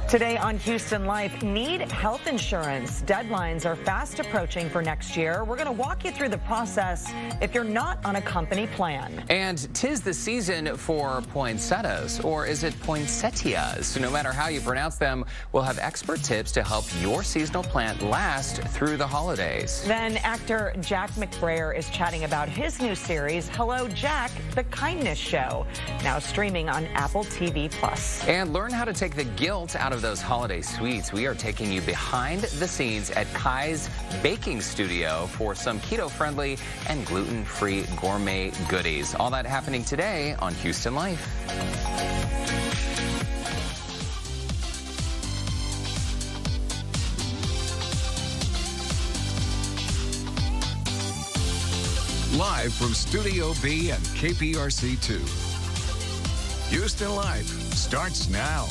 Today on Houston Life, need health insurance. Deadlines are fast approaching for next year. We're going to walk you through the process if you're not on a company plan. And 'tis the season for poinsettias, or is it poinsettias? No matter how you pronounce them, we'll have expert tips to help your seasonal plant last through the holidays. Then actor Jack McBrayer is chatting about his new series, Hello Jack, The Kindness Show, now streaming on Apple TV+. And learn how to take the guilt out of those holiday sweets. We are taking you behind the scenes at Kai's Baking Studio for some keto-friendly and gluten-free gourmet goodies. All that happening today on Houston Life. Live from Studio B and KPRC2. Houston Life starts now.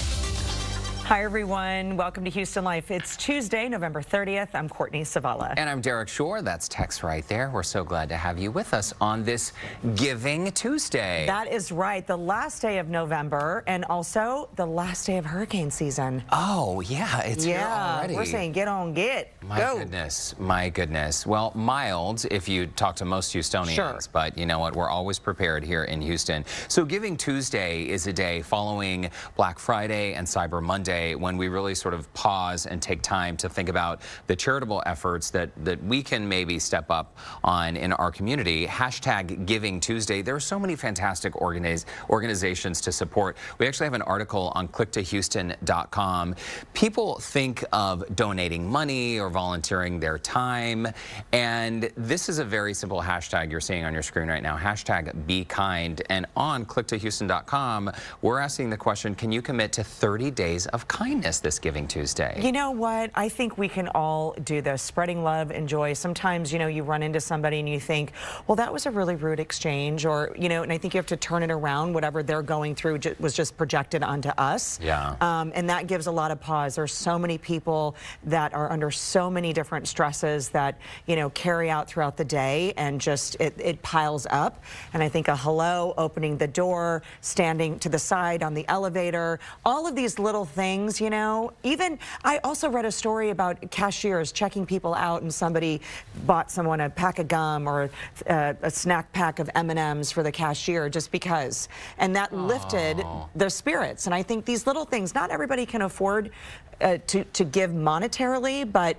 Hi, everyone. Welcome to Houston Life. It's Tuesday, November 30th. I'm Courtney Savala. And I'm Derek Shore. That's Tex right there. We're so glad to have you with us on this Giving Tuesday. That is right. The last day of November and also the last day of hurricane season. Oh, yeah. It's here already. We're saying get on, get. My goodness. My goodness. Well, mild if you talk to most Houstonians. Sure. But you know what? We're always prepared here in Houston. So Giving Tuesday is a day following Black Friday and Cyber Monday, when we really sort of pause and take time to think about the charitable efforts that we can maybe step up on in our community. Hashtag Giving Tuesday. There are so many fantastic organizations to support. We actually have an article on clicktohouston.com. People think of donating money or volunteering their time, and this is a very simple hashtag you're seeing on your screen right now. Hashtag Be Kind. And on clicktohouston.com, we're asking the question, can you commit to 30 days of kindness this Giving Tuesday? You know what? I think we can all do this. Spreading love and joy. Sometimes, you know, you run into somebody and you think, well, that was a really rude exchange, or, you know, and I think you have to turn it around. Whatever they're going through was just projected onto us. Yeah. And that gives a lot of pause. There's so many people that are under so many different stresses that, you know, carry out throughout the day, and just it piles up. And I think a hello, opening the door, standing to the side on the elevator, all of these little things, you know. Even I also read a story about cashiers checking people out, and somebody bought someone a pack of gum or a snack pack of M&Ms for the cashier just because, and that lifted their spirits. And I think these little things, not everybody can afford to give monetarily, but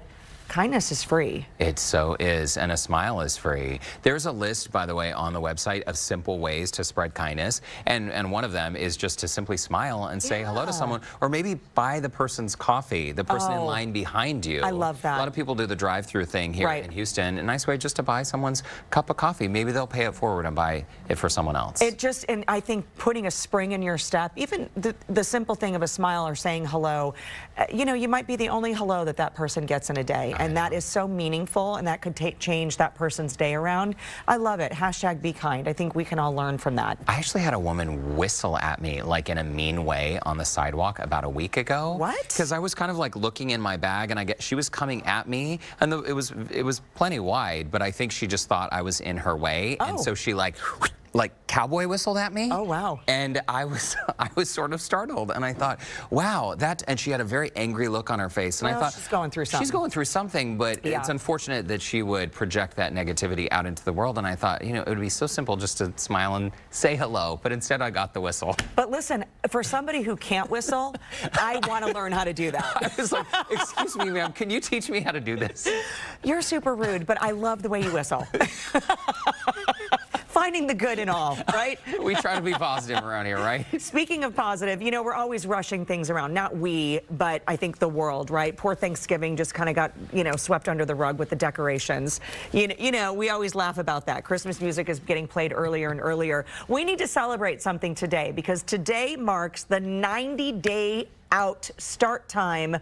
kindness is free. It so is, and a smile is free. There's a list, by the way, on the website of simple ways to spread kindness, and one of them is just to simply smile and say hello to someone, or maybe buy the person's coffee, the person in line behind you. I love that. A lot of people do the drive-through thing here in Houston. A nice way just to buy someone's cup of coffee. Maybe they'll pay it forward and buy it for someone else. And I think putting a spring in your step, even the simple thing of a smile or saying hello, you know, you might be the only hello that person gets in a day. And that is so meaningful, and that could change that person's day around. I love it. Hashtag Be Kind. I think we can all learn from that. I actually had a woman whistle at me, like in a mean way, on the sidewalk about a week ago. What? Because I was kind of like looking in my bag, and she was coming at me, and it was plenty wide, but I think she just thought I was in her way, and so she like cowboy whistled at me. Oh, wow. And I was sort of startled, and I thought, wow, and she had a very angry look on her face, and I thought, she's going through something. She's going through something, but it's unfortunate that she would project that negativity out into the world. And I thought, you know, it would be so simple just to smile and say hello, but instead I got the whistle. But listen, for somebody who can't whistle, I want to learn how to do that. I was like, excuse me, ma'am, can you teach me how to do this? You're super rude, but I love the way you whistle. Finding the good in all, right? We try to be positive around here, right? Speaking of positive, you know, we're always rushing things around. Not we, but I think the world, right? Poor Thanksgiving just kind of got, you know, swept under the rug with the decorations. You know, we always laugh about that. Christmas music is getting played earlier and earlier. We need to celebrate something today, because today marks the 90-day out start time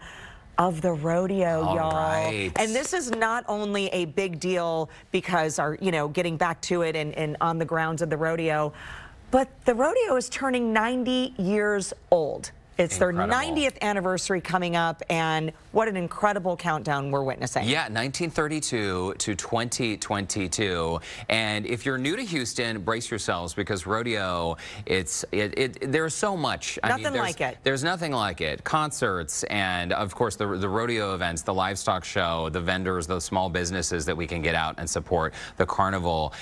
of the rodeo, y'all. Right. And this is not only a big deal because getting back to it and on the grounds of the rodeo, but the rodeo is turning 90 years old. It's their 90th anniversary coming up, and what an incredible countdown we're witnessing. Yeah, 1932 to 2022. And if you're new to Houston, brace yourselves, because rodeo, there's so much. Nothing like it. There's nothing like it. Concerts and, of course, the rodeo events, the livestock show, the vendors, the small businesses that we can get out and support, the carnival.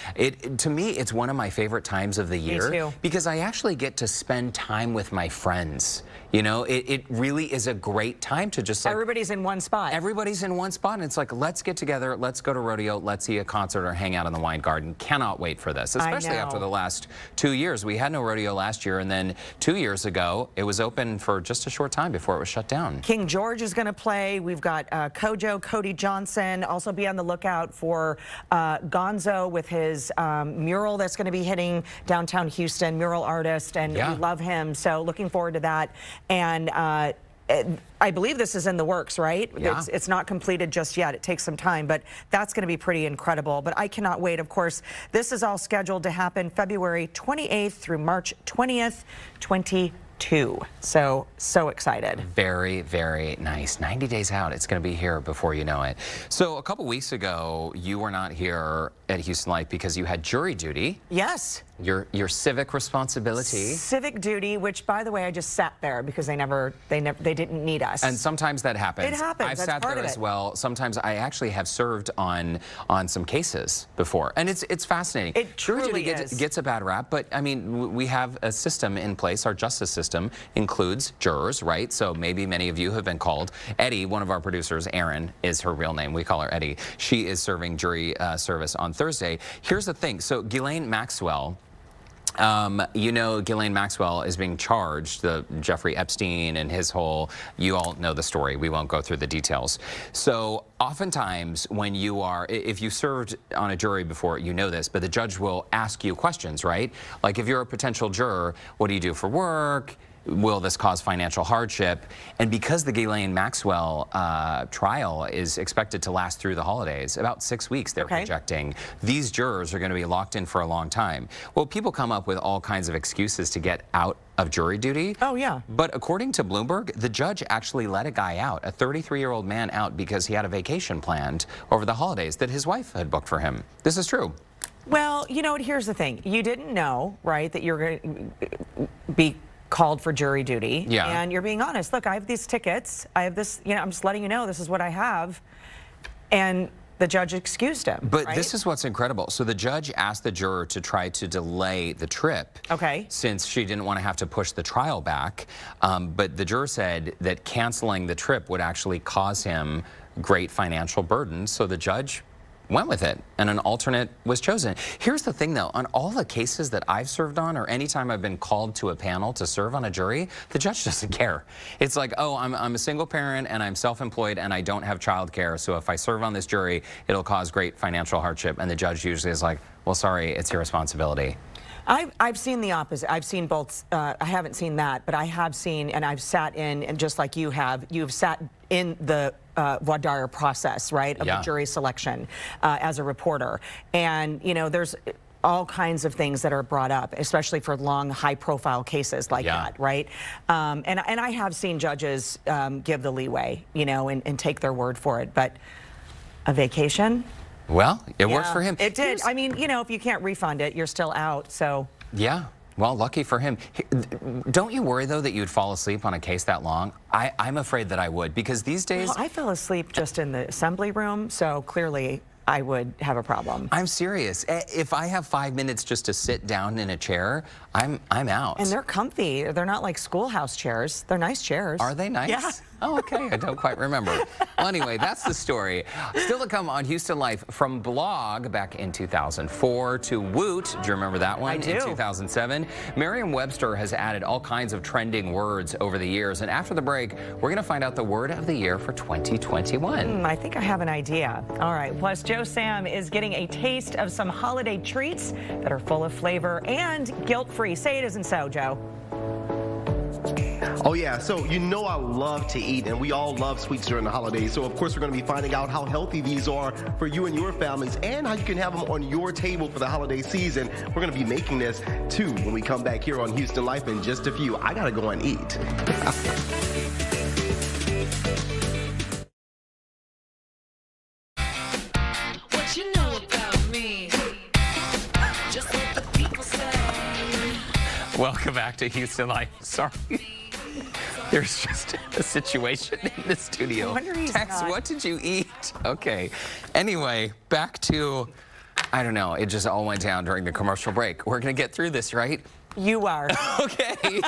To me, it's one of my favorite times of the year. Me too. Because I actually get to spend time with my friends. You know, it really is a great time to just like... Everybody's in one spot. Everybody's in one spot, and it's like, let's get together, let's go to rodeo, let's see a concert or hang out in the wine garden. Cannot wait for this, especially after the last 2 years. We had no rodeo last year, and then 2 years ago, it was open for just a short time before it was shut down. King George is going to play. We've got Kojo, Cody Johnson. Also be on the lookout for Gonzo with his mural that's going to be hitting downtown Houston, mural artist, and we love him. So looking forward to that. And I believe this is in the works, right? Yeah. It's not completed just yet. It takes some time, but that's going to be pretty incredible. But I cannot wait. Of course, this is all scheduled to happen February 28th through March 20th, 2022. So excited. Very, very nice. 90 days out. It's going to be here before you know it. So a couple weeks ago, you were not here at Houston Life because you had jury duty. Yes. Your civic responsibility. Civic duty, which, by the way, I just sat there because they didn't need us. And sometimes that happens. It happens. I've That's sat part there of as it. well. Sometimes I actually have served on some cases before, and it's fascinating. It truly jury duty gets a bad rap, but I mean, we have a system in place. Our justice system includes jurors, right? So maybe many of you have been called. Eddie, one of our producers, Erin is her real name. We call her Eddie. She is serving jury service on Thursday. Here's the thing. So Ghislaine Maxwell. You know, Ghislaine Maxwell is being charged, the Jeffrey Epstein and his whole, you all know the story. We won't go through the details. So oftentimes when you are, if you served on a jury before, you know this, but the judge will ask you questions, right? Like if you're a potential juror, what do you do for work? Will this cause financial hardship? And because the Ghislaine Maxwell trial is expected to last through the holidays, about 6 weeks they're projecting, these jurors are going to be locked in for a long time. Well, people come up with all kinds of excuses to get out of jury duty. Oh, yeah. But according to Bloomberg, the judge actually let a guy out, a 33-year-old man out, because he had a vacation planned over the holidays that his wife had booked for him. This is true. Well, you know what, here's the thing. You didn't know, right, that you're going to be called for jury duty. Yeah. And you're being honest. Look, I have these tickets. I have this, you know, I'm just letting you know this is what I have. And the judge excused him. But right? this is what's incredible. So the judge asked the juror to try to delay the trip. Okay. Since she didn't want to have to push the trial back. But the juror said that canceling the trip would actually cause him great financial burden. So the judge went with it, and an alternate was chosen. Here's the thing, though. On all the cases that I've served on, or anytime I've been called to a panel to serve on a jury, the judge doesn't care. It's like, oh, I'm a single parent, and I'm self-employed, and I don't have childcare, so if I serve on this jury, it'll cause great financial hardship. And the judge usually is like, well, sorry, it's your responsibility. I've seen the opposite. I've seen both. I haven't seen that, but I have seen, and I've sat in, and just like you have, you've sat in the voir dire process, right, of the jury selection as a reporter. And, you know, there's all kinds of things that are brought up, especially for long, high-profile cases like that, right? And I have seen judges give the leeway, you know, and take their word for it. But a vacation? Well, it worked for him. It did. I mean, you know, if you can't refund it, you're still out, so. Yeah. Well, lucky for him. Don't you worry, though, that you'd fall asleep on a case that long? I'm afraid that I would, because these days... Well, I fell asleep just in the assembly room, so clearly I would have a problem. I'm serious. If I have 5 minutes just to sit down in a chair, I'm out. And they're comfy. They're not like schoolhouse chairs. They're nice chairs. Are they nice? Yeah. Oh, okay. I don't quite remember. Well, anyway, that's the story. Still to come on Houston Life, from blog back in 2004 to Woot. Do you remember that one? I do. In 2007. Merriam-Webster has added all kinds of trending words over the years. And after the break, we're going to find out the word of the year for 2021. I think I have an idea. All right. Plus, Joe Sam is getting a taste of some holiday treats that are full of flavor and guilt-free. Say it isn't so, Joe. Oh, Oh yeah, so you know I love to eat, and we all love sweets during the holidays. So of course we're going to be finding out how healthy these are for you and your families, and how you can have them on your table for the holiday season. We're going to be making this too when we come back here on Houston Life in just a few. I got to go and eat. What you know about me? Just what the people say. Welcome back to Houston Life. Sorry. There's just a situation in the studio. Tex, what did you eat? Okay. Anyway, back to, I don't know, it just all went down during the commercial break. We're going to get through this, right? You are. Okay.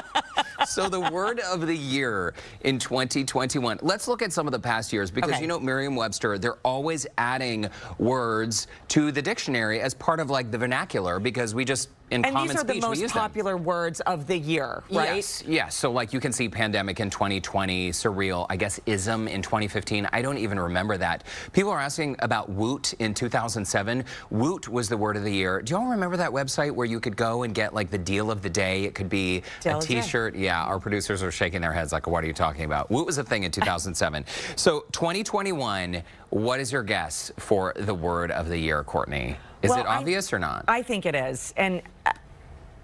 So the word of the year in 2021. Let's look at some of the past years because, you know, Merriam-Webster, they're always adding words to the dictionary as part of like the vernacular because we just, in common speech, we use them. And these are the most popular words of the year, right? Yes, yes. So like you can see pandemic in 2020, surreal, I guess ism in 2015. I don't even remember that. People are asking about woot in 2007. Woot was the word of the year. Do you all remember that website where you could go and get like the deal of the day? It could be a t-shirt. Yeah, our producers are shaking their heads like, what are you talking about? Woot was a thing in 2007. So 2021, what is your guess for the word of the year, Courtney? Is it obvious or not? I think it is. And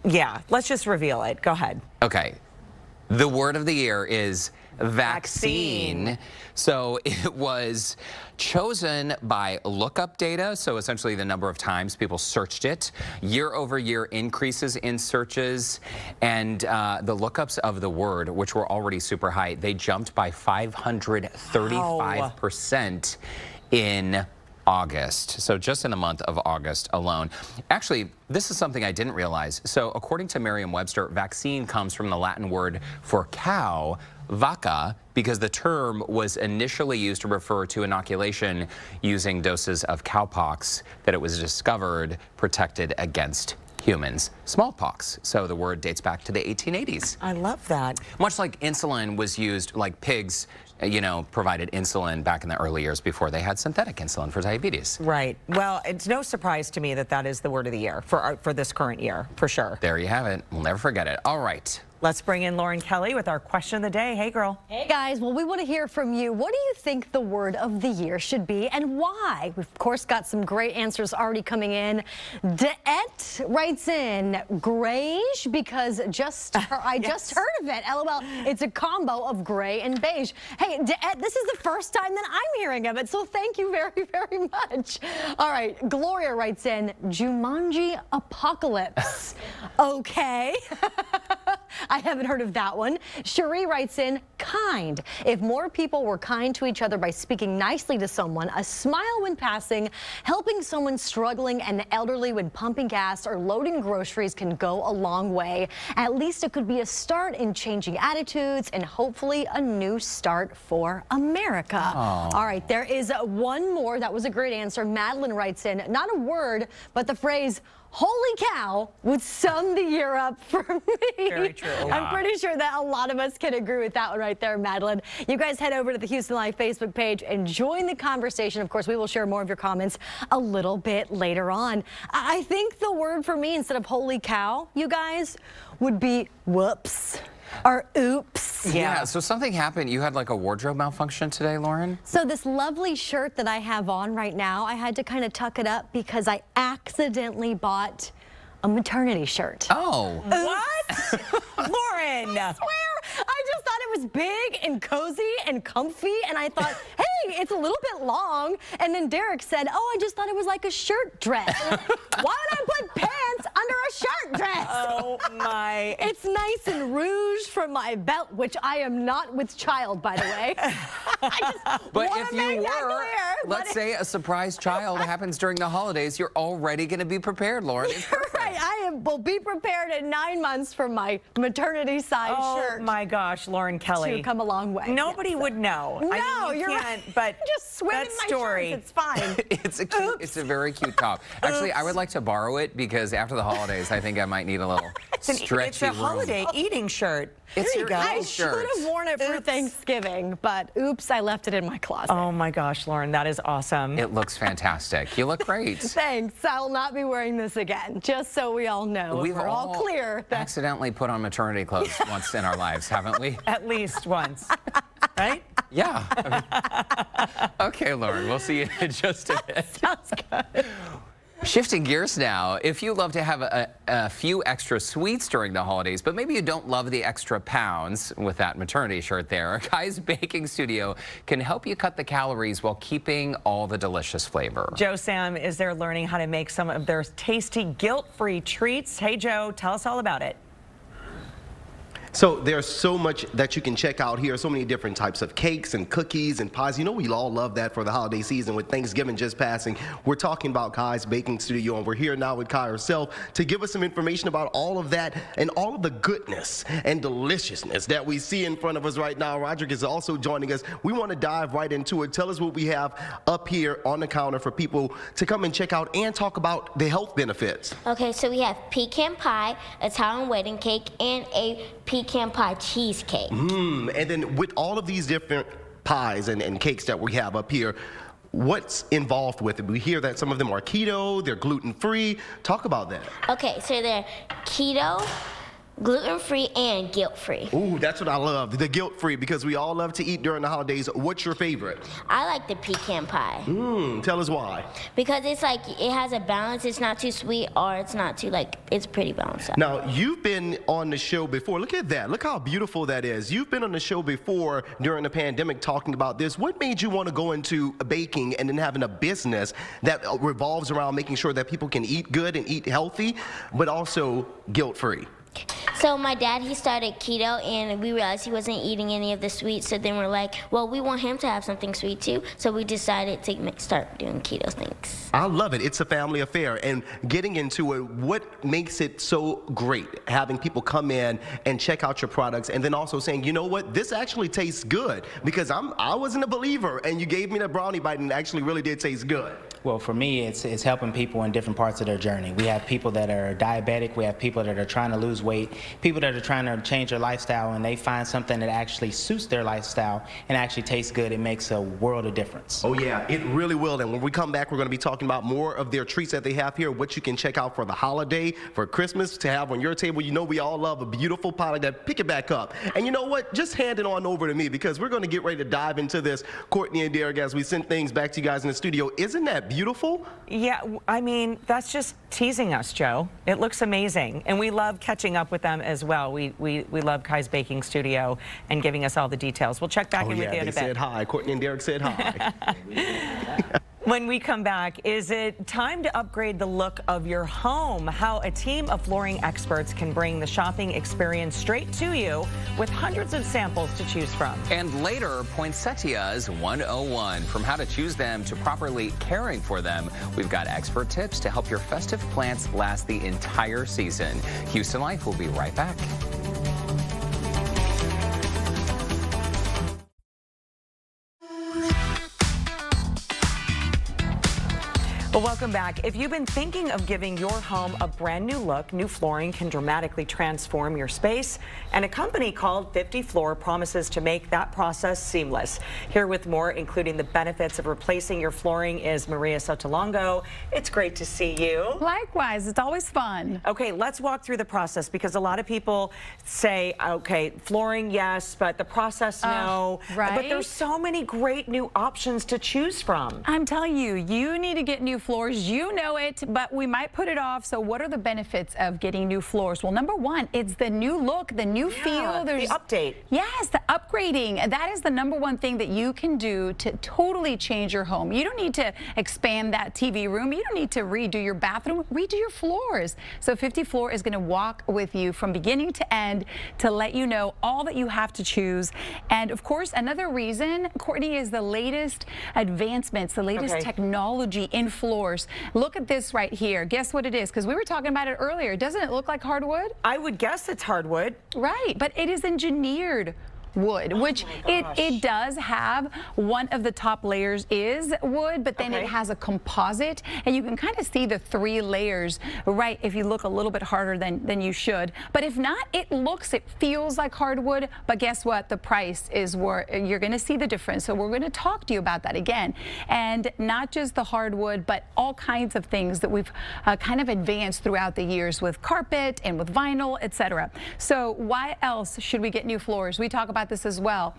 yeah, let's just reveal it. Go ahead. Okay. The word of the year is vaccine. So it was chosen by lookup data, so essentially the number of times people searched it, year-over-year increases in searches, and the lookups of the word, which were already super high, they jumped by 535% in August. So just in the month of August alone. Actually, this is something I didn't realize. So according to Merriam-Webster, vaccine comes from the Latin word for cow, vacca, because the term was initially used to refer to inoculation using doses of cowpox that it was discovered protected against humans. Smallpox. So the word dates back to the 1880s. I love that. Much like insulin was used, like pigs, you know, provided insulin back in the early years before they had synthetic insulin for diabetes. Right. Well, it's no surprise to me that that is the word of the year for this current year, for sure. There you have it. We'll never forget it. All right. Let's bring in Lauren Kelly with our question of the day. Hey, girl. Hey, guys. Well, we want to hear from you. What do you think the word of the year should be and why? We've, of course, got some great answers already coming in. Deet writes in grayish because I just heard of it. LOL. It's a combo of gray and beige. Hey, Deet, this is the first time that I'm hearing of it, so thank you very, very much. All right. Gloria writes in Jumanji Apocalypse. Okay. I haven't heard of that one. Cherie writes in, kind. If more people were kind to each other by speaking nicely to someone, a smile when passing, helping someone struggling and elderly when pumping gas or loading groceries can go a long way. At least it could be a start in changing attitudes and hopefully a new start for America. Aww. All right, there is one more. That was a great answer. Madeline writes in, not a word, but the phrase, holy cow would sum the year up for me. Very true. I'm pretty sure that a lot of us can agree with that one right there, Madeline. You guys head over to the Houston Life Facebook page and join the conversation. Of course, we will share more of your comments a little bit later on. I think the word for me instead of holy cow, you guys, would be whoops. Or oops. Yeah, so something happened. You had like a wardrobe malfunction today, Lauren? So this lovely shirt that I have on right now, I had to kind of tuck it up because I accidentally bought a maternity shirt. Oh. What? Lauren. I swear, I just thought it was big and cozy and comfy, and I thought, hey, it's a little bit long. And then Derek said, oh, I just thought it was like a shirt dress. Why would I put pants under a shirt dress? Oh, my. It's nice and rouge from my belt, which I am not with child, by the way. But if you were, let's say a surprise child happens during the holidays, you're already going to be prepared, Lauren. It's perfect. Right, will be prepared in 9 months for my maternity size shirt. Oh my gosh, Lauren Kelly. To come a long way. Nobody would know. No, I mean, you're can't, right. But just swim in my shorts. It's fine. It's a very cute top. Actually, I would like to borrow it because after the holidays, holidays. I think I might need a little stretchy It's a holiday eating shirt. It's your I eating should shirt. have worn it for Thanksgiving, but oops, I left it in my closet. Oh my gosh, Lauren, that is awesome. It looks fantastic. You look great. Thanks. I will not be wearing this again, just so we all know. We're all clear. Accidentally put on maternity clothes once in our lives, haven't we? At least once, right? Yeah. Okay, Lauren, we'll see you in just a bit. Sounds good. Shifting gears now, if you love to have a few extra sweets during the holidays, but maybe you don't love the extra pounds with that maternity shirt there, Kai's Baking Studio can help you cut the calories while keeping all the delicious flavor. Joe Sam is there learning how to make some of their tasty guilt-free treats. Hey, Joe, tell us all about it. So there's so much that you can check out here, so many different types of cakes and cookies and pies. You know, we all love that for the holiday season with Thanksgiving just passing. We're talking about Kai's Baking Studio, and we're here now with Kai herself to give us some information about all of that and all of the goodness and deliciousness that we see in front of us right now. Roderick is also joining us. We want to dive right into it. Tell us what we have up here on the counter for people to come and check out and talk about the health benefits. Okay, so we have pecan pie, Italian wedding cake, and a pecan pie cheesecake. And then with all of these different pies and cakes that we have up here, what's involved with it? We hear that some of them are keto, they're gluten-free. Talk about that. Okay, so they're keto, gluten-free, and guilt-free. Ooh, that's what I love, the guilt-free, because we all love to eat during the holidays. What's your favorite? I like the pecan pie. Tell us why. Because it's like, it has a balance. It's not too sweet or it's not too, like, it's pretty balanced out. Now, you've been on the show before. Look at that. Look how beautiful that is. You've been on the show before during the pandemic talking about this. What made you want to go into baking and then having a business that revolves around making sure that people can eat good and eat healthy, but also guilt-free? So my dad, he started keto, and we realized he wasn't eating any of the sweets. So then we're like, well, we want him to have something sweet too. So we decided to start doing keto things. I love it. It's a family affair. And getting into it, what makes it so great? Having people come in and check out your products, and then also saying, you know what, this actually tastes good. Because I wasn't a believer, and you gave me the brownie bite, and it actually really did taste good. Well, for me, it's helping people in different parts of their journey. We have people that are diabetic. We have people that are trying to lose weight, people that are trying to change their lifestyle, and they find something that actually suits their lifestyle and actually tastes good. It makes a world of difference. Oh, yeah, it really will. And when we come back, we're going to be talking about more of their treats that they have here, what you can check out for the holiday, for Christmas, to have on your table. You know we all love a beautiful pie like that. Pick it back up. And you know what? Just hand it on over to me, because we're going to get ready to dive into this. Courtney and Derek, as we send things back to you guys in the studio. Isn't that beautiful? Yeah, I mean, that's just teasing us, Joe. It looks amazing, and we love catching up with them as well. We love Kai's Baking Studio and giving us all the details. We'll check back in with you in a bit. They said hi. Courtney and Derek said hi. When we come back, is it time to upgrade the look of your home? How a team of flooring experts can bring the shopping experience straight to you with hundreds of samples to choose from. And later, Poinsettias 101. From how to choose them to properly caring for them, we've got expert tips to help your festive plants last the entire season. Houston Life will be right back. Well, welcome back. If you've been thinking of giving your home a brand new look, new flooring can dramatically transform your space, and a company called 50 Floor promises to make that process seamless. Here with more, including the benefits of replacing your flooring, is Maria Sotolongo. It's great to see you. Likewise, it's always fun. Okay, let's walk through the process, because a lot of people say, okay, flooring, yes, but the process, no. Right? But there's so many great new options to choose from. I'm telling you, you need to get new floors. You know it, but we might put it off. So what are the benefits of getting new floors? Well, number one, it's the new look, the new feel. There's the update. Yes, the upgrading. That is the number one thing that you can do to totally change your home. You don't need to expand that TV room. You don't need to redo your bathroom. Redo your floors. So 50 Floor is going to walk with you from beginning to end to let you know all that you have to choose. And of course, another reason, Courtney, is the latest advancements, the latest technology in floors. Look at this right here. Guess what it is? Because we were talking about it earlier. Doesn't it look like hardwood? I would guess it's hardwood. Right, but it is engineered wood, which it does have. One of the top layers is wood, but then it has a composite, and you can kind of see the 3 layers, right, if you look a little bit harder than you should. But if not, it feels like hardwood, but guess what? The price is where you're going to see the difference. So we're going to talk to you about that again. And not just the hardwood, but all kinds of things that we've kind of advanced throughout the years with carpet and with vinyl, etc. So why else should we get new floors? We talk about this as well.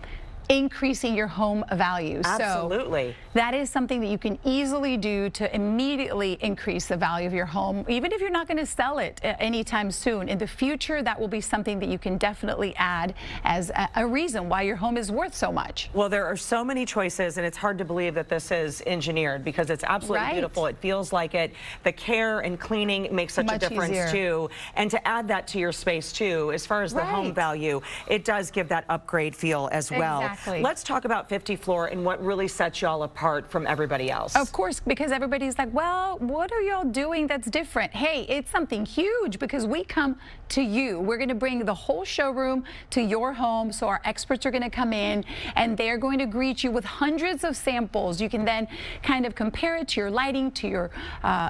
Increasing your home value. Absolutely. So that is something that you can easily do to immediately increase the value of your home, even if you're not going to sell it anytime soon. In the future, that will be something that you can definitely add as a reason why your home is worth so much. Well, there are so many choices, and it's hard to believe that this is engineered because it's absolutely beautiful. It feels like it. The care and cleaning makes such a difference too. And to add that to your space too, as far as the home value, it does give that upgrade feel as well. Let's talk about 50 Floor and what really sets y'all apart from everybody else. Of course, because everybody's like, well, what are y'all doing that's different? Hey, it's something huge because we come to you. We're going to bring the whole showroom to your home. So our experts are going to come in and they're going to greet you with hundreds of samples. You can then kind of compare it to your lighting, to your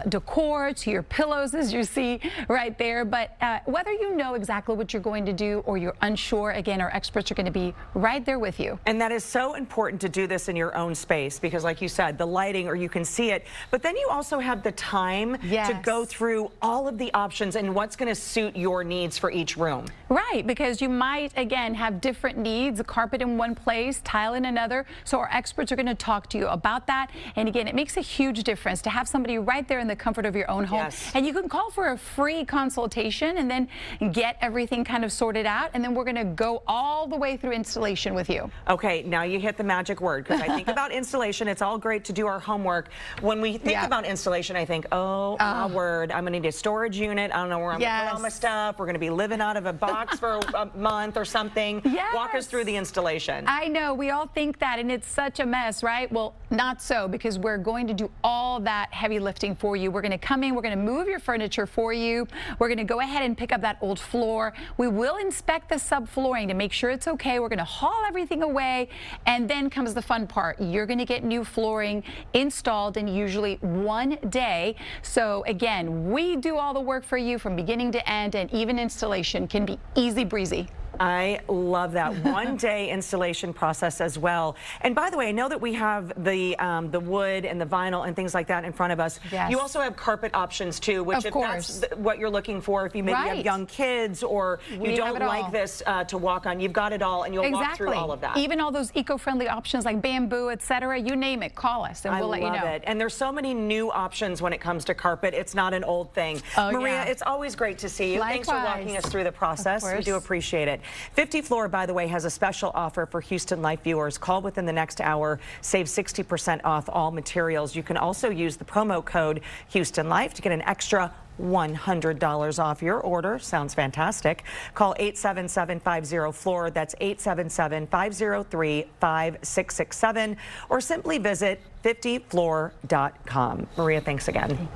decor, to your pillows, as you see right there. But whether you know exactly what you're going to do or you're unsure, again, our experts are going to be right there with you. And that is so important to do this in your own space because, like you said, the lighting, or you can see it, but then you also have the time to go through all of the options and what's going to suit your needs for each room. Right, because you might, again, have different needs, a carpet in one place, tile in another. So our experts are going to talk to you about that. And again, it makes a huge difference to have somebody right there in the comfort of your own home. And you can call for a free consultation and then get everything kind of sorted out. And then we're going to go all the way through installation with you. Okay, now you hit the magic word, because I think about installation. It's all great to do our homework. When we think about installation, I think, oh, my word, I'm going to need a storage unit. I don't know where I'm going to put all my stuff. We're going to be living out of a box for a month or something. Walk us through the installation. I know, we all think that, and it's such a mess, right? Well, not so, because we're going to do all that heavy lifting for you. We're going to come in, we're going to move your furniture for you. We're going to go ahead and pick up that old floor. We will inspect the subflooring to make sure it's okay. We're going to haul everything away, and then comes the fun part. You're going to get new flooring installed in usually 1 day. So again, we do all the work for you from beginning to end, and even installation can be easy breezy. I love that 1 day installation process as well. And by the way, I know that we have the wood and the vinyl and things like that in front of us. You also have carpet options too, which if that's what you're looking for, if you maybe have young kids or you don't like this to walk on, you've got it all, and you'll walk through all of that. Even all those eco-friendly options like bamboo, etc. You name it, call us and we'll let you know. I love it. And there's so many new options when it comes to carpet. It's not an old thing. Maria, it's always great to see you. Thanks for walking us through the process. We do appreciate it. 50 Floor, by the way, has a special offer for Houston Life viewers. Call within the next hour, save 60% off all materials. You can also use the promo code Houston Life to get an extra $100 off your order. Sounds fantastic. Call 877-50-FLOOR. That's 877-503-5667, or simply visit 50floor.com. Maria, thanks again.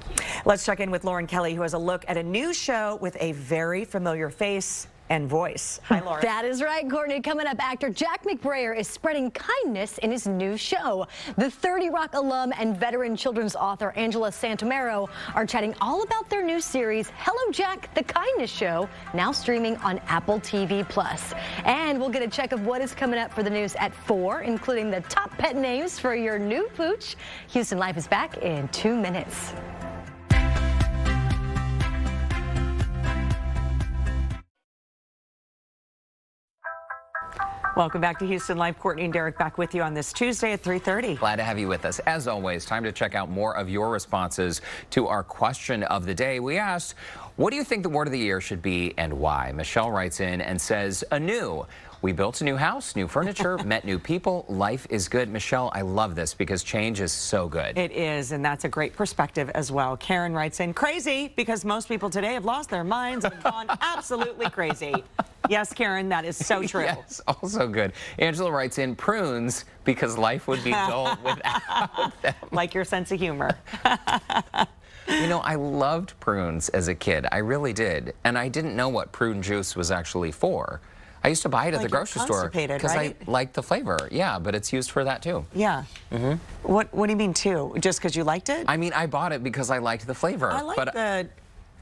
Let's check in with Lauren Kelly, who has a look at a new show with a very familiar face and voice. Hi, Lauren. That is right, Courtney. Coming up, actor Jack McBrayer is spreading kindness in his new show. The 30 Rock alum and veteran children's author Angela Santomero are chatting all about their new series, Hello, Jack, The Kindness Show, now streaming on Apple TV+. And we'll get a check of what is coming up for the news at 4, including the top pet names for your new pooch. Houston Life is back in 2 minutes. Welcome back to Houston Life. Courtney and Derek back with you on this Tuesday at 3:30. Glad to have you with us. As always, time to check out more of your responses to our question of the day. We asked, what do you think the word of the year should be and why? Michelle writes in and says, anew. We built a new house, new furniture, met new people. Life is good. Michelle, I love this because change is so good. It is, and that's a great perspective as well. Karen writes in, crazy, because most people today have lost their minds and gone absolutely crazy. Yes, Karen, that is so true. Yes, also good. Angela writes in, prunes, because life would be dull without them. Like your sense of humor. You know, I loved prunes as a kid. I really did. And I didn't know what prune juice was actually for. I used to buy it at the Like grocery store constipated, because right? I like the flavor. Yeah, but it's used for that too. Yeah. What do you mean too? Just because you liked it? I mean, I bought it because I liked the flavor. I like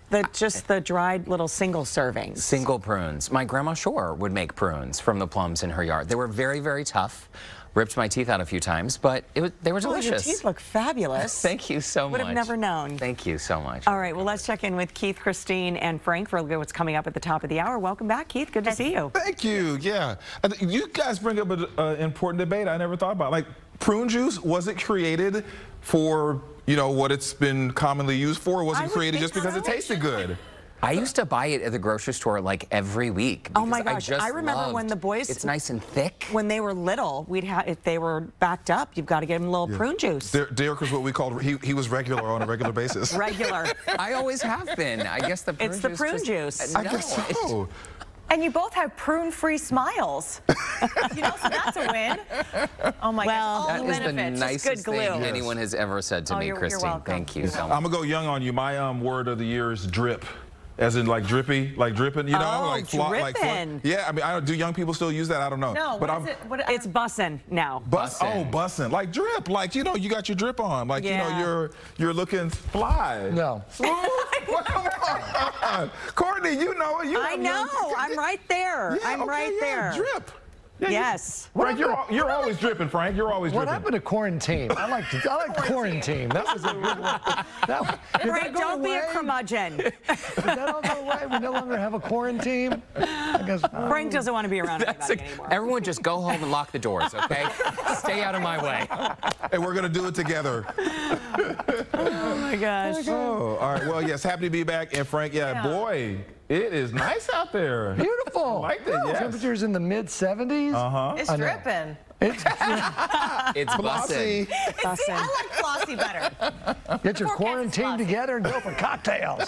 but just the dried little single servings. Single prunes. My grandma Shore would make prunes from the plums in her yard. They were very, very tough. Ripped my teeth out a few times, but they were delicious. Your teeth look fabulous. Thank you so much. Would have never known. Thank you so much. All right, well, let's check in with Keith, Christine, and Frank for a look at what's coming up at the top of the hour. Welcome back, Keith. Good to see you. Thank you. Yeah. You guys bring up an important debate I never thought about. Like, prune juice, was it created for, you know, what it's been commonly used for? Or was it created just because it tasted good? I used to buy it at the grocery store like every week. Oh my gosh, I remember when the boys, it's nice and thick. When they were little, we'd have, if they were backed up, you've got to give them a little prune juice. Derek was what we called, he was regular on a regular basis. Regular. I always have been. I guess the prune it's juice. The prune juice. I guess so. And you both have prune-free smiles. You know, so that's a win. Oh my gosh, that all is the the benefits. nicest thing glue. anyone has ever said to me, you're Christine. welcome. Thank you so much. I'm going to go young on you. My word of the year is drip. As in like drippy, like dripping, you know? Oh, like dripping. Yeah, I mean, do young people still use that? I don't know. No, but it's bussin' now. Bussin'. Like drip. Like, you know, you got your drip on. Like, you know, you're looking fly. No. Come on. Courtney, you know it. I know. I'm right there. Yeah, I'm right there. Drip. Yeah, yes. Frank, you're always dripping, Frank. You're always dripping. What happened to quarantine? I like quarantine. That was a good one. Frank, don't be a curmudgeon. Did that all go away? We no longer have a quarantine? I guess, Frank doesn't want to be around anybody anymore. Everyone just go home and lock the doors, okay? Stay out of my way. And we're going to do it together. Oh, my gosh. Oh, all right. Well, yes, happy to be back. And Frank, boy, it is nice out there. Beautiful. I like it, yes. Temperatures in the mid-70s. It's dripping. It's bussin'. I like flossy better. Get your quarantine together and go for cocktails.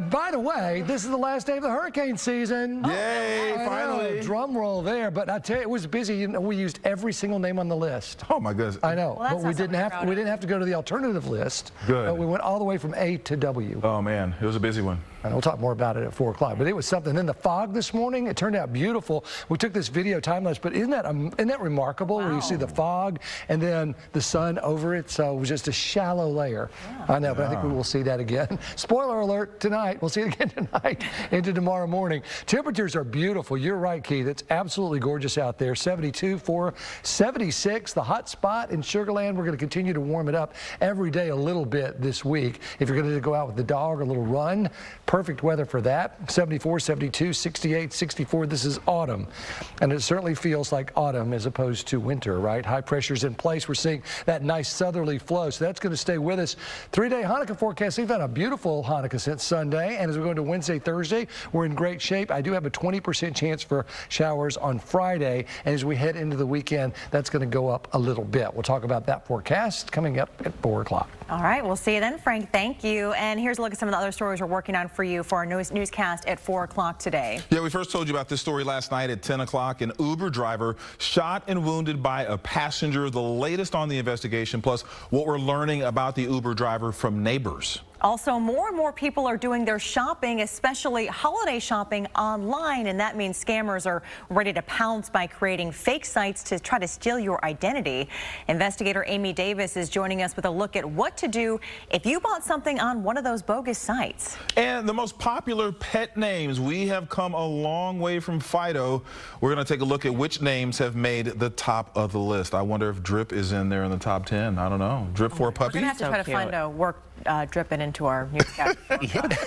By the way, this is the last day of the hurricane season. Yay, finally. Drum roll there, but I tell you, it was busy. You know, we used every single name on the list. Oh my goodness. I know, but we didn't have to go to the alternative list. Good. But we went all the way from A to W. Oh man, it was a busy one. And we'll talk more about it at 4 o'clock. But it was something. Then the fog this morning, it turned out beautiful. We took this video time lapse, but isn't that remarkable? Wow. Where you see the fog and then the sun over it. So it was just a shallow layer. Yeah. I know, but I think we will see that again. Spoiler alert tonight. We'll see it again tonight into tomorrow morning. Temperatures are beautiful. You're right, Keith. It's absolutely gorgeous out there. 72 for 76. The hot spot in Sugar Land. We're going to continue to warm it up every day a little bit this week. If you're going to go out with the dog, a little run. Perfect weather for that. 74, 72, 68, 64. This is autumn. And it certainly feels like autumn as opposed to winter, right? High pressure's in place. We're seeing that nice southerly flow. So that's going to stay with us. 3-day Hanukkah forecast. We've had a beautiful Hanukkah since Sunday. And as we go into Wednesday, Thursday, we're in great shape. I do have a 20% chance for showers on Friday. And as we head into the weekend, that's going to go up a little bit. We'll talk about that forecast coming up at 4 o'clock. All right, we'll see you then, Frank. Thank you. And here's a look at some of the other stories we're working on for you for our newscast at 4 o'clock today. Yeah, we first told you about this story last night at 10 o'clock. An Uber driver shot and wounded by a passenger. The latest on the investigation, plus what we're learning about the Uber driver from neighbors. Also, more and more people are doing their shopping, especially holiday shopping, online, and that means scammers are ready to pounce by creating fake sites to try to steal your identity. Investigator Amy Davis is joining us with a look at what to do if you bought something on one of those bogus sites. And the most popular pet names. We have come a long way from Fido. We're going to take a look at which names have made the top of the list. I wonder if Drip is in there in the top 10. I don't know. Drip for a puppy? We're going to have to try to find a work dripping into our newscast.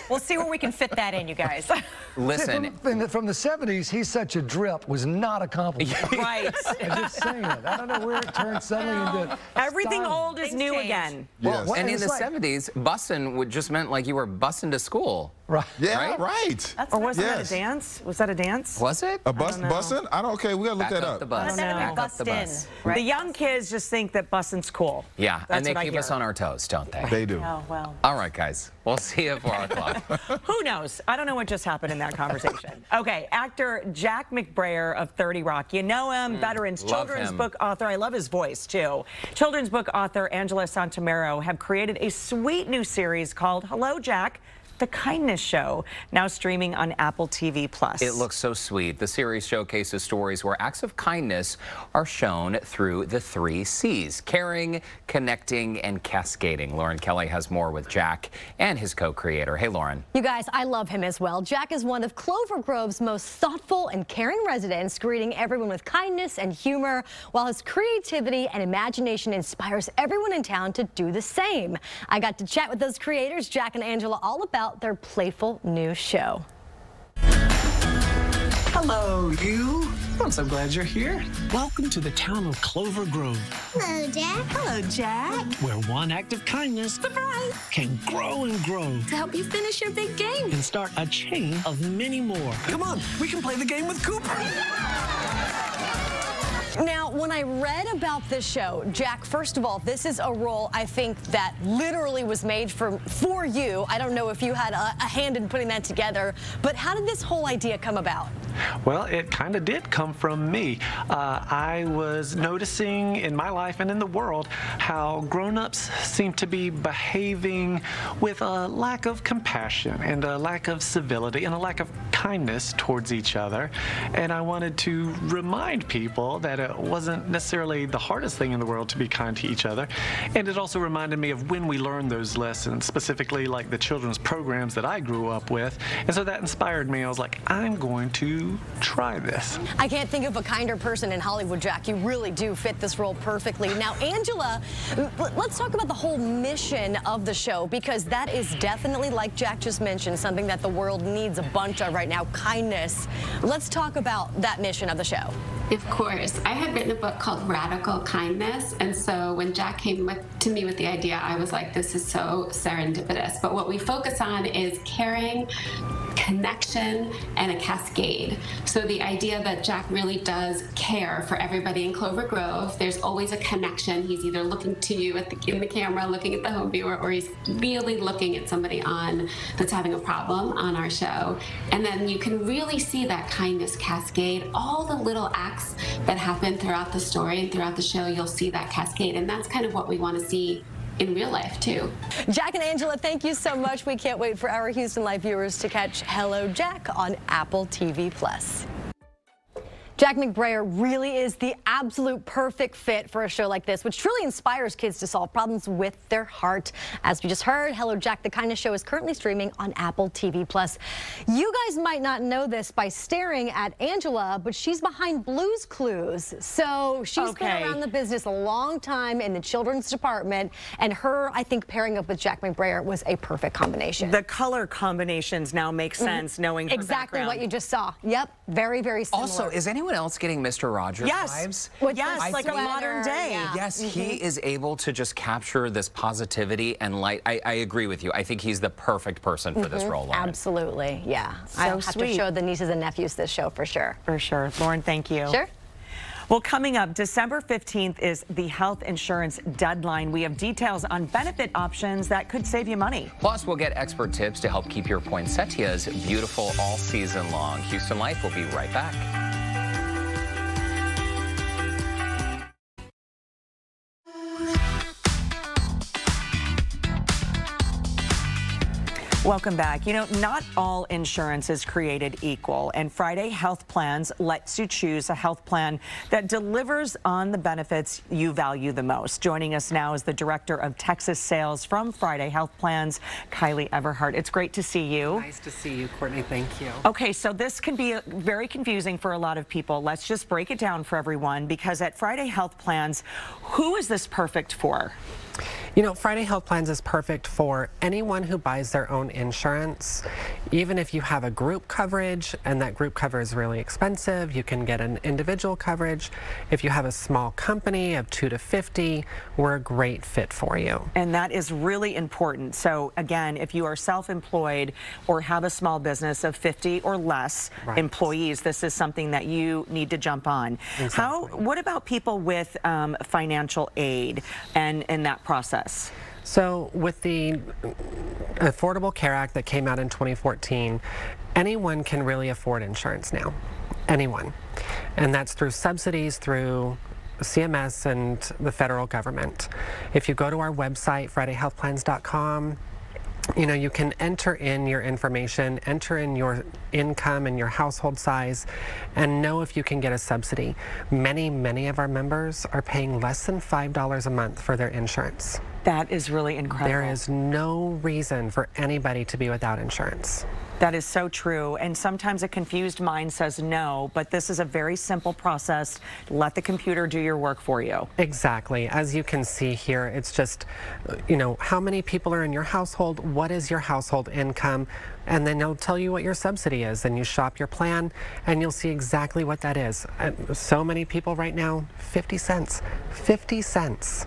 We'll see where we can fit that in, you guys. Listen. From the 70s, he's such a drip was not a compliment. Right. I'm just saying it. I don't know where it turned suddenly into everything style. old is new again. Yes. Well, and in the 70s, bussin' just meant like you were bussin' to school. Right. Yeah, right. Or was that a dance? Was that a dance? Was it? A bussin'? Okay, we got to look that up. The bus. Back up the bus. Right. The young kids just think that bussin's cool. Yeah, That's and they what I keep hear. us on our toes, don't they? They do. Oh, well. All right, guys. We'll see you at 4 o'clock. Who knows? I don't know what just happened in that conversation. Okay, actor Jack McBrayer of 30 Rock. You know him, veterans, children's book author. I love his voice, too. Children's book author Angela Santomero have created a sweet new series called Hello, Jack. The Kindness Show, now streaming on Apple TV+. It looks so sweet. The series showcases stories where acts of kindness are shown through the 3 C's: caring, connecting, and cascading. Lauren Kelly has more with Jack and his co-creator. Hey, Lauren. You guys, I love him as well. Jack is one of Clover Grove's most thoughtful and caring residents, greeting everyone with kindness and humor, while his creativity and imagination inspires everyone in town to do the same. I got to chat with those creators, Jack and Angela, all about their playful new show. Hello, you. I'm so glad you're here. Welcome to the town of Clover Grove. Hello, Jack. Hello, Jack. Where one act of kindness can grow and grow To help you finish your big game. and start a chain of many more. Come on, we can play the game with Cooper. Now, when I read about this show, Jack, first of all, this is a role I think that literally was made for you. I don't know if you had a hand in putting that together, but how did this whole idea come about? Well, it kind of did come from me. I was noticing in my life and in the world how grown-ups seem to be behaving with a lack of compassion and a lack of civility and a lack of kindness towards each other. And I wanted to remind people that it wasn't necessarily the hardest thing in the world to be kind to each other. And it also reminded me of when we learned those lessons, specifically like the children's programs that I grew up with. And so that inspired me. I was like, I'm going to try this. I can't think of a kinder person in Hollywood, Jack. You really do fit this role perfectly. Now, Angela, let's talk about the whole mission of the show, because that is definitely, like Jack just mentioned, something that the world needs a bunch of right now, kindness. Let's talk about that mission of the show. Of course. I had written a book called Radical Kindness, and so when Jack came to me with the idea, I was like, this is so serendipitous. But what we focus on is caring, connection, and a cascade. So the idea that Jack really does care for everybody in Clover Grove. There's always a connection. He's either looking to you in the camera, looking at the home viewer, or he's really looking at somebody that's having a problem on our show. And then you can really see that kindness cascade, all the little acts that happen throughout the story and throughout the show. You'll see that cascade, and that's kind of what we want to see in real life too. Jack and Angela, thank you so much. We can't wait for our Houston Life viewers to catch Hello Jack on Apple TV+. Jack McBrayer really is the absolute perfect fit for a show like this, which truly inspires kids to solve problems with their heart. As we just heard, Hello Jack, the Kindness Show, is currently streaming on Apple TV+. You guys might not know this by staring at Angela, but she's behind Blue's Clues. So she's been around the business a long time in the children's department, and her, I think, pairing up with Jack McBrayer was a perfect combination. The color combinations now make sense, knowing her exactly background. what you just saw. Yep, very, very similar. Also, is anyone else getting Mr. Rogers vibes? Yes, like a modern day. Yes, he is able to just capture this positivity and light. I agree with you. I think he's the perfect person for this role, Lauren. Absolutely, yeah. So I'll have sweet. to show the nieces and nephews this show for sure. For sure. Lauren, thank you. Sure. Well, coming up, December 15th is the health insurance deadline. We have details on benefit options that could save you money. Plus, we'll get expert tips to help keep your poinsettias beautiful all season long. Houston Life will be right back. Welcome back. You know, not all insurance is created equal, and Friday Health Plans lets you choose a health plan that delivers on the benefits you value the most. Joining us now is the Director of Texas Sales from Friday Health Plans, Kylie Everhart. It's great to see you. Nice to see you, Courtney. Thank you. Okay, so this can be very confusing for a lot of people. Let's just break it down for everyone, because at Friday Health Plans, who is this perfect for? You know, Friday Health Plans is perfect for anyone who buys their own insurance. Even if you have a group coverage and that group cover is really expensive, you can get an individual coverage. If you have a small company of 2 to 50, we're a great fit for you. And that is really important. So again, if you are self-employed or have a small business of 50 or less employees, this is something that you need to jump on. Exactly. What about people with financial aid and that process? So with the Affordable Care Act that came out in 2014, anyone can really afford insurance now. Anyone. And that's through subsidies, through CMS and the federal government. If you go to our website, FridayHealthPlans.com, you know, you can enter in your information, enter in your income and your household size, and know if you can get a subsidy. Many of our members are paying less than $5 a month for their insurance. That is really incredible. There is no reason for anybody to be without insurance. That is so true. And sometimes a confused mind says no, but this is a very simple process. Let the computer do your work for you. Exactly. As you can see here, it's just, you know, how many people are in your household? What is your household income? And then they'll tell you what your subsidy is. And you shop your plan and you'll see exactly what that is. And so many people right now, 50 cents. 50 cents.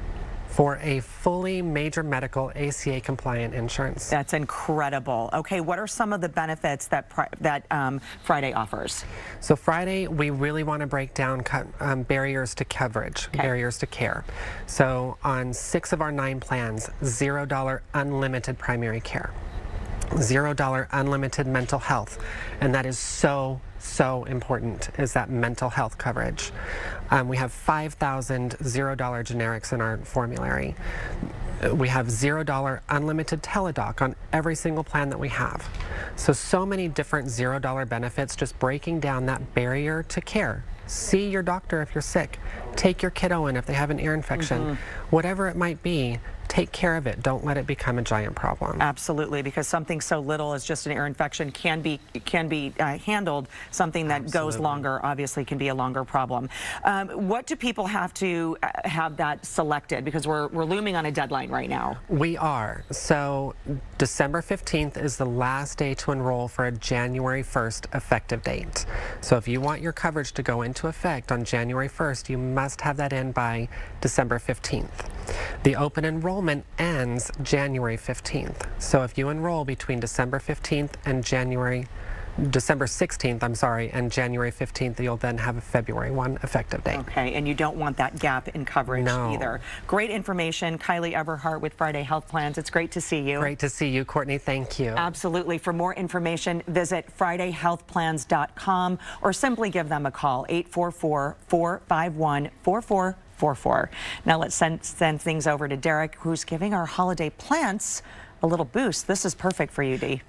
For a fully major medical ACA compliant insurance. That's incredible. Okay, what are some of the benefits that Friday offers? So Friday, we really want to break down barriers to coverage, barriers to care. So on 6 of our 9 plans, $0 unlimited primary care, $0 unlimited mental health, and that is so important, is that mental health coverage. We have 5,000 $0 generics in our formulary. We have $0 unlimited teledoc on every single plan that we have. So many different $0 benefits, just breaking down that barrier to care. See your doctor if you're sick. Take your kiddo in if they have an ear infection. Whatever it might be, take care of it. Don't let it become a giant problem. Absolutely, because something so little as just an ear infection can be handled. Something that goes longer obviously can be a longer problem. What do people have to have that selected? Because we're looming on a deadline right now. We are. So December 15th is the last day to enroll for a January 1st effective date. So if you want your coverage to go into effect on January 1st, you must have that in by December 15th. The open enrollment ends January 15th. So if you enroll between December 15th and December 16th, I'm sorry, and January 15th, you'll then have a February 1 effective date. Okay, and you don't want that gap in coverage either. Great information. Kylie Everhart with Friday Health Plans. It's great to see you. Great to see you, Courtney. Thank you. Absolutely. For more information, visit FridayHealthPlans.com or simply give them a call, 844-451-4444. Now let's send things over to Derek, who's giving our holiday plants a little boost. This is perfect for you, Dee.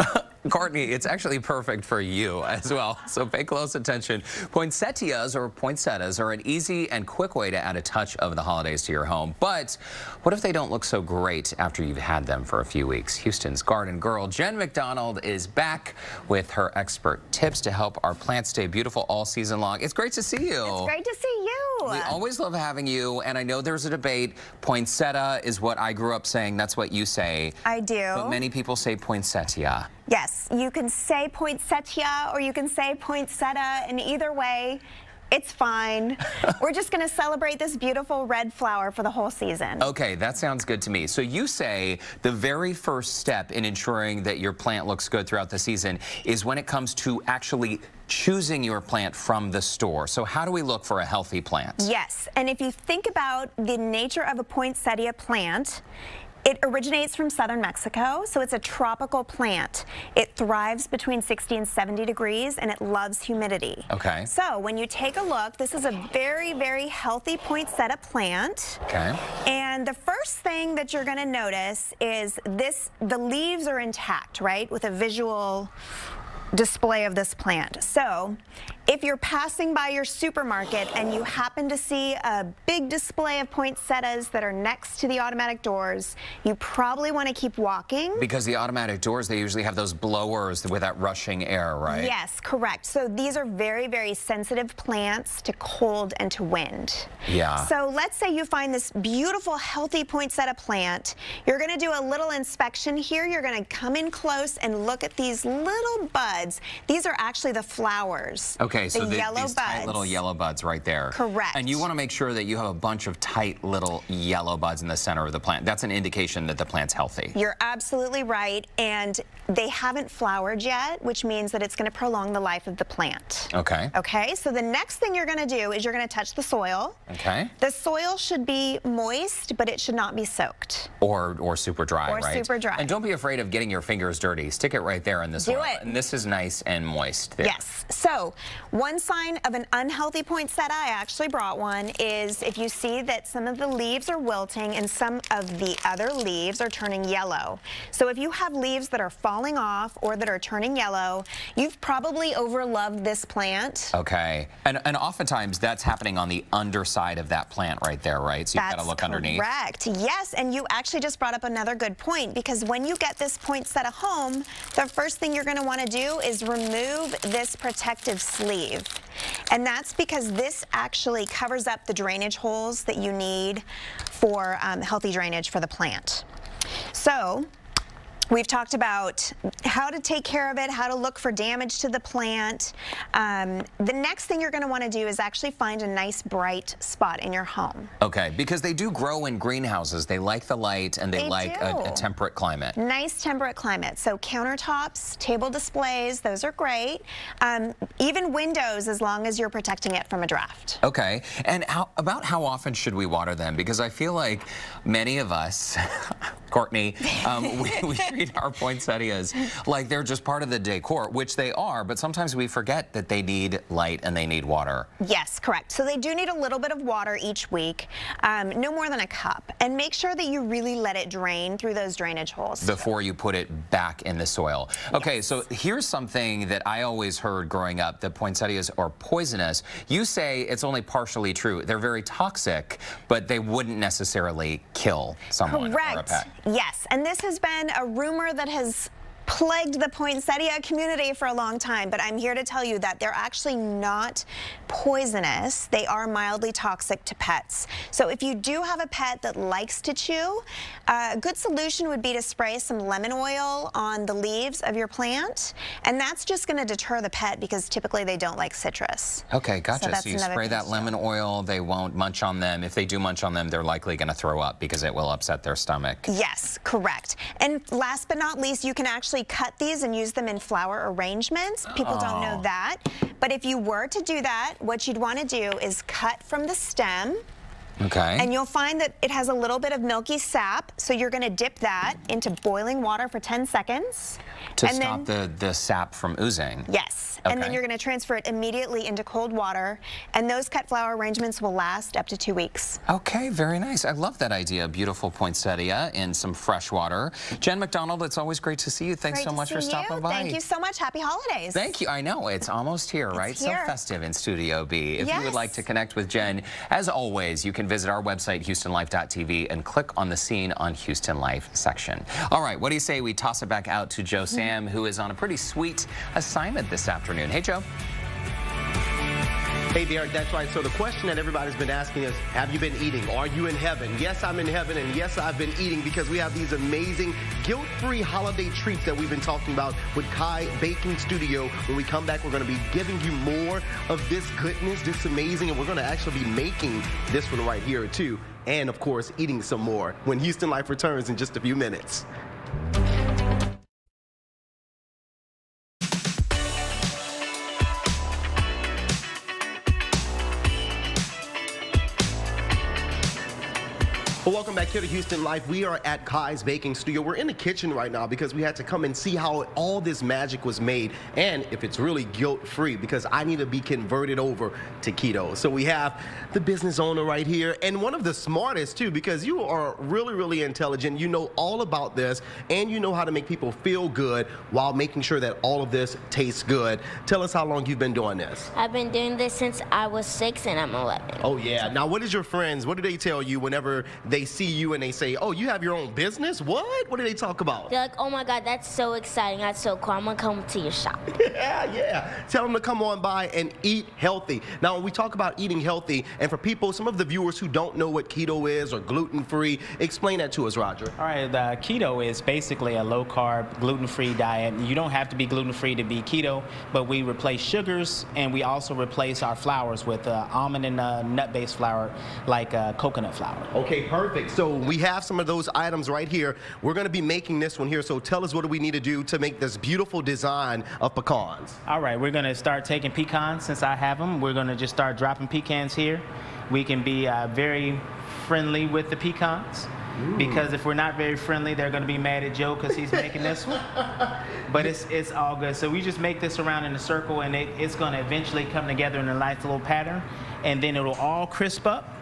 Courtney, it's actually perfect for you as well, so pay close attention. Poinsettias or poinsettias are an easy and quick way to add a touch of the holidays to your home. But what if they don't look so great after you've had them for a few weeks? Houston's garden girl, Jen McDonald, is back with her expert tips to help our plants stay beautiful all season long. It's great to see you. It's great to see you. We always love having you, and I know there's a debate. Poinsettia is what I grew up saying. That's what you say. I do. But many people say poinsettia. Yes, you can say poinsettia or you can say poinsettia, and either way, it's fine. We're just going to celebrate this beautiful red flower for the whole season. Okay, that sounds good to me. So you say the very first step in ensuring that your plant looks good throughout the season is when it comes to actually choosing your plant from the store. So how do we look for a healthy plant? Yes, and if you think about the nature of a poinsettia plant, it originates from southern Mexico, so it's a tropical plant. It thrives between 60 and 70 degrees, and it loves humidity. Okay. So when you take a look, this is a very healthy poinsettia plant. Okay. And the first thing that you're going to notice is the leaves are intact, right, with a visual display of this plant. So if you're passing by your supermarket and you happen to see a big display of poinsettias that are next to the automatic doors, you probably want to keep walking. Because the automatic doors, they usually have those blowers with that rushing air, right? Yes, correct. So these are very sensitive plants to cold and to wind. Yeah. So let's say you find this beautiful, healthy poinsettia plant. You're going to do a little inspection here. You're going to come in close and look at these little buds. These are actually the flowers. Okay, so the yellow these buds. tight little yellow buds right there. Correct. And you want to make sure that you have a bunch of tight little yellow buds in the center of the plant. That's an indication that the plant's healthy. You're absolutely right, and they haven't flowered yet, which means that it's going to prolong the life of the plant. Okay. Okay, so the next thing you're going to do is you're going to touch the soil. Okay. The soil should be moist, but it should not be soaked. Or super dry, or right? super dry. And don't be afraid of getting your fingers dirty. Stick it right there in the soil. Do it. And this is nice and moist there. Yes. So One sign of an unhealthy poinsettia, I actually brought one, is if you see that some of the leaves are wilting and some of the other leaves are turning yellow. So if you have leaves that are falling off or that are turning yellow, you've probably overloved this plant. Okay. And oftentimes that's happening on the underside of that plant right there, right? So you've got to look underneath. Correct. Yes, and you actually just brought up another good point, because when you get this poinsettia home, the first thing you're going to want to do is remove this protective sleeve. And that's because this actually covers up the drainage holes that you need for healthy drainage for the plant. So we've talked about how to take care of it, how to look for damage to the plant. The next thing you're going to want to do is actually find a nice bright spot in your home. Okay, because they do grow in greenhouses. They like the light and they like a temperate climate. Nice temperate climate. So countertops, table displays, those are great. Even windows, as long as you're protecting it from a draft. Okay, and about how often should we water them? Because I feel like many of us, Courtney, we treat our poinsettias like they're just part of the decor, which they are, but sometimes we forget that they need light and they need water. Yes, correct. So they do need a little bit of water each week, no more than a cup. And make sure that you really let it drain through those drainage holes before you put it back in the soil. Okay, so here's something that I always heard growing up, that poinsettias are poisonous. You say it's only partially true. They're very toxic, but they wouldn't necessarily kill someone or a pet. Yes, and this has been a rumor that has plagued the poinsettia community for a long time, but I'm here to tell you that they're actually not poisonous. They are mildly toxic to pets. So if you do have a pet that likes to chew, a good solution would be to spray some lemon oil on the leaves of your plant, and that's just going to deter the pet because typically they don't like citrus. Okay, gotcha. So you spray that lemon oil, they won't munch on them. If they do munch on them, they're likely going to throw up because it will upset their stomach. Yes, correct. And last but not least, you can actually cut these and use them in flower arrangements. People don't know that. But if you were to do that, what you'd want to do is cut from the stem. Okay. And you'll find that it has a little bit of milky sap, so you're going to dip that into boiling water for 10 seconds. To stop the sap from oozing? Yes. Okay. And then you're going to transfer it immediately into cold water, and those cut flower arrangements will last up to 2 weeks. Okay, very nice. I love that idea. Beautiful poinsettia in some fresh water. Jen McDonald, it's always great to see you. Thanks so much for stopping by. Thank you so much. Happy holidays. Thank you. I know, it's almost here, right? So festive in Studio B. If you would like to connect with Jen, as always, you can visit our website, HoustonLife.tv, and click on the Scene on Houston Life section. All right, what do you say we toss it back out to Joe Sam, who is on a pretty sweet assignment this afternoon. Hey, Joe. Hey, Derek, that's right. So the question that everybody's been asking is, have you been eating? Are you in heaven? Yes, I'm in heaven, and yes, I've been eating, because we have these amazing guilt-free holiday treats that we've been talking about with Kai Baking Studio. When we come back, we're going to be giving you more of this goodness, this amazing, and we're going to actually be making this one right here, too. And, of course, eating some more when Houston Life returns in just a few minutes. Well, welcome back here to Houston Life. We are at Kai's Baking Studio. We're in the kitchen right now because we had to come and see how all this magic was made and if it's really guilt-free, because I need to be converted over to keto. So we have the business owner right here, and one of the smartest too, because you are really, really intelligent. You know all about this, and you know how to make people feel good while making sure that all of this tastes good. Tell us how long you've been doing this. I've been doing this since I was 6 and I'm 11. Oh yeah. Now, what is your friends, what do they tell you whenever they see you and they say, oh, you have your own business? What do they talk about? They're like, oh my God, that's so exciting. That's so cool. I'm going to come to your shop. Yeah. Tell them to come on by and eat healthy. Now, when we talk about eating healthy, and for people, some of the viewers who don't know what keto is or gluten-free, explain that to us, Roger. All right, keto is basically a low-carb, gluten-free diet. You don't have to be gluten-free to be keto, but we replace sugars, and we also replace our flours with almond and nut-based flour, like coconut flour. Okay, perfect. So we have some of those items right here. We're going to be making this one here, so tell us what do we need to do to make this beautiful design of pecans. All right, we're going to start taking pecans since I have them. We're going to just start dropping pecans here. We can be very friendly with the pecans. because if we're not very friendly, they're going to be mad at Joe because he's making this one. But it's all good. So we just make this around in a circle, and it's going to eventually come together in a nice little pattern, and then it'll all crisp up,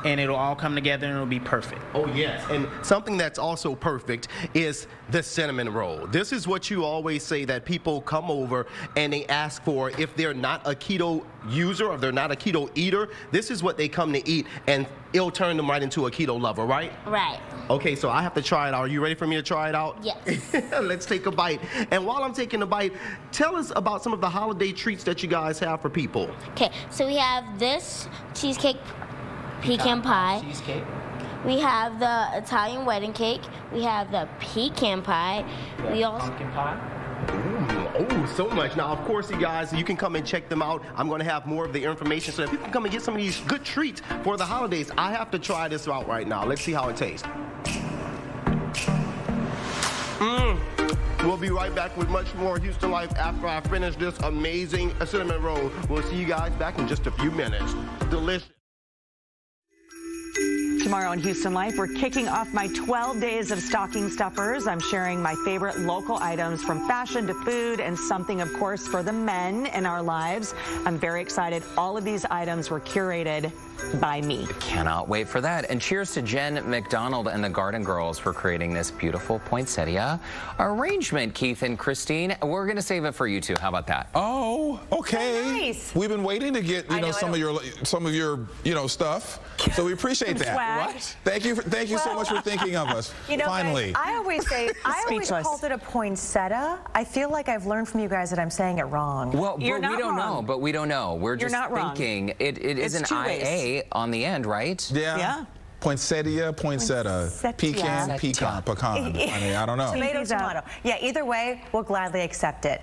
and it'll all come together, and it'll be perfect. Oh, yes. And something that's also perfect is the cinnamon roll. This is what you always say that people come over and they ask for if they're not a keto user or if they're not a keto eater. This is what they come to eat, and it'll turn them right into a keto lover, right? Right. Okay, so I have to try it out. Are you ready for me to try it out? Yes. Let's take a bite. And while I'm taking a bite, tell us about some of the holiday treats that you guys have for people. Okay, so we have this cheesecake pecan pie. Cheesecake. We have the Italian wedding cake. We have the pecan pie. We also pumpkin pie. Oh, so much. Now, of course, you guys, you can come and check them out. I'm going to have more of the information so that people can come and get some of these good treats for the holidays. I have to try this out right now. Let's see how it tastes. We'll be right back with much more Houston Life after I finish this amazing cinnamon roll. We'll see you guys back in just a few minutes. Delicious. Tomorrow on Houston Life, we're kicking off my 12 days of stocking stuffers. I'm sharing my favorite local items from fashion to food and something, of course, for the men in our lives. I'm very excited. All of these items were curated by me. Cannot wait for that. And cheers to Jen McDonald and the Garden Girls for creating this beautiful poinsettia arrangement, Keith and Christine. We're going to save it for you two. How about that? Oh, okay. So nice. We've been waiting to get some of your stuff. So we appreciate that. What? Thank you so much for thinking of us. Finally. Guys, I always say, I always called it a poinsettia. I feel like I've learned from you guys that I'm saying it wrong. Well, we don't know. We're just thinking it is an IA on the end, right? Yeah. Poinsettia, poinsettia, pecan, pecan, pecan. I mean, I don't know. Tomato, tomato. Yeah, either way, we'll gladly accept it.